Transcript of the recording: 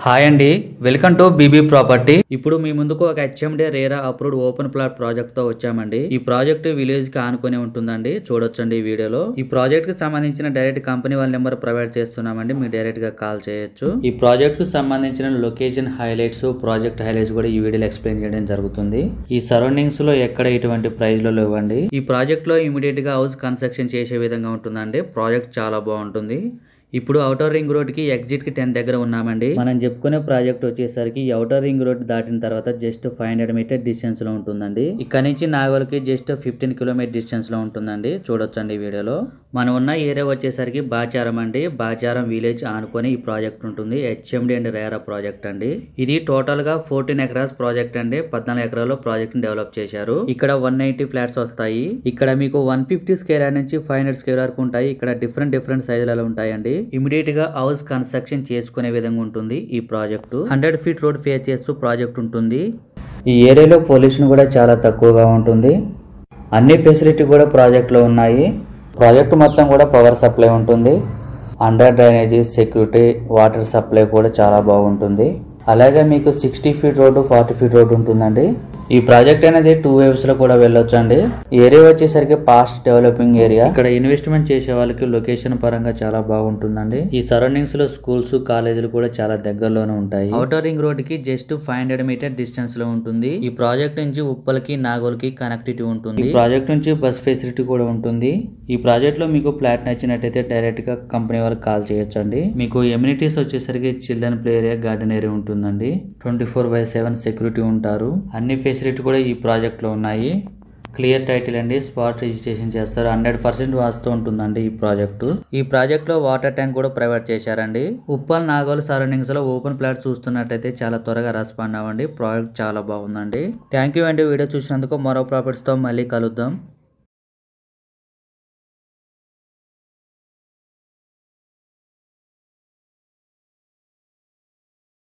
Hi అండి, welcome to BB property. ఇప్పుడు మీ ముందుకు ఒక HMD RERA approved open plot project తో వచ్చామండి. ఈ ప్రాజెక్ట్ విలేజ్ కి ఆనుకొని ఉంటుందండి. చూడొచ్చండి ఈ వీడియోలో. ఈ ప్రాజెక్ట్ కి సంబంధించిన డైరెక్ట్ కంపెనీ వాళ్ళ నెంబర్ ప్రొవైడ్ చేస్తున్నామండి. మీరు డైరెక్ట్ గా కాల్ చేయొచ్చు. ఈ ప్రాజెక్ట్ కు సంబంధించిన లొకేషన్ హైలైట్స్, ప్రాజెక్ట్ హైలైట్స్ కూడా ఈ వీడియోలో ఎక్స్ప్లెయిన్ చేయడం జరుగుతుంది. ఈ సరౌండింగ్స్ లో ఎక్కడ ఇటువంటి ప్రైస్ లో లేవండి. ఈ ప్రాజెక్ట్ లో ఇమీడియట్ గా హౌస్ కన్స్ట్రక్షన్ చేసే విధంగా ఉంటుందండి. ప్రాజెక్ట్ చాలా బాగుంటుంది. ఇప్పుడు ఔటర్ రింగ్ రోడ్ కి ఎగ్జిట్ కి 10 దగ్గర ఉన్నామండి. మనం చెప్పుకునే ప్రాజెక్ట్ వచ్చేసరికి ఔటర్ రింగ్ రోడ్ దాటిన తర్వాత జస్ట్ 500 మీటర్ డిస్టెన్స్ లో ఉంటుందండి. ఇక్కడ నుంచి నాగోల్కి జస్ట్ 15 కిలోమీటర్ డిస్టెన్స్ లో ఉంటుందండి. చూడొచ్చండి ఈ వీడియోలో. మనం ఉన్న ఏరియా వచ్చేసరికి బాచారం అండి. బాచారం విలేజ్ ఆనుకొని ఈ ప్రాజెక్ట్ ఉంటుంది. హెచ్ఎండి అండ్ రేరా ప్రాజెక్ట్ అండి. ఇది టోటల్ గా 14 ఎకరాస్ ప్రాజెక్ట్ అండి. 14 ఎకరాల్లో ప్రాజెక్ట్ ని డెవలప్ చేశారు. ఇక్కడ 190 ఫ్లాట్స్ వస్తాయి. ఇక్కడ మీకు 150 స్క్వేర్ యార్డ్ నుంచి 500 స్క్వేర్ వరకు ఉంటాయి. ఇక్కడ డిఫరెంట్ సైజులలో ఉంటాయండి. ఇమీడియట్ గా హౌస్ కన్స్ట్రక్షన్ చేసుకునే విధంగా ఉంటుంది ఈ ప్రాజెక్టు. 100 ఫీట్ రోడ్ ఫేస్ చేస్తూ ప్రాజెక్ట్ ఉంటుంది. ఈ ఏరియాలో పొల్యూషన్ కూడా చాలా తక్కువగా ఉంటుంది. అన్ని ఫెసిలిటీ కూడా ప్రాజెక్ట్ లో ఉన్నాయి. ప్రాజెక్ట్ మొత్తం కూడా పవర్ సప్లై ఉంటుంది. Under drainage, security, water supply కూడా చాలా బాగుంటుంది. అలాగే మీకు 60 ఫీట్ రోడ్డు, 40 ఫీట్ రోడ్డు ఉంటుందండి. ఈ ప్రాజెక్ట్ అనేది 2 వేవ్స్ లో కూడా వెళ్ళొచ్చు అండి. ఏరియా వచ్చేసరికి ఫాస్ట్ డెవలపింగ్ ఏరియా. ఇక్కడ ఇన్వెస్ట్మెంట్ చేసే వాళ్ళకి లొకేషన్ పరంగా చాలా బాగుంటుందండి. ఈ సరౌండింగ్స్ లో స్కూల్స్, కాలేజీలు కూడా చాలా దగ్గరలోనే ఉంటాయి. ఔటర్ రింగ్ రోడ్ కి జస్ట్ 500 మీటర్ డిస్టెన్స్ లో ఉంటుంది. ఈ ప్రాజెక్ట్ నుంచి ఉప్పల్కి, నాగోల్కి కనెక్టివిటీ ఉంటుంది. ఈ ప్రాజెక్ట్ నుంచి బస్ ఫెసిలిటీ కూడా ఉంటుంది. ఈ ప్రాజెక్ట్ లో మీకు ఫ్లాట్ నచ్చినట్టయితే డైరెక్ట్ గా కంపెనీ వాళ్ళకి కాల్ చేయొచ్చండి. మీకు ఎమ్యూనిటీస్ వచ్చేసరికి children play area, garden area ఉంటుందండి. 24/7 సెక్యూరిటీ ఉంటారు. అన్ని ఫెసిలిటీ కూడా ఈ ప్రాజెక్ట్ లో ఉన్నాయి. క్లియర్ టైటిల్ అండి. స్పాట్ రిజిస్ట్రేషన్ చేస్తారు. 100% వాస్తు ఉంటుందండి ఈ ప్రాజెక్టు. ఈ ప్రాజెక్ట్ లో వాటర్ ట్యాంక్ కూడా ప్రొవైడ్ చేశారండి. ఉప్పల్, నాగోల్ సరౌండింగ్స్ లో ఓపెన్ ప్లాట్ చూస్తున్నట్టయితే చాలా త్వరగా రెస్పాండ్ అవ్వండి. ప్రాజెక్ట్ చాలా బాగుందండి. థ్యాంక్ యూ అండి వీడియో చూసినందుకు. మరో ప్రాపర్టీస్ తో మళ్ళీ కలుద్దాం.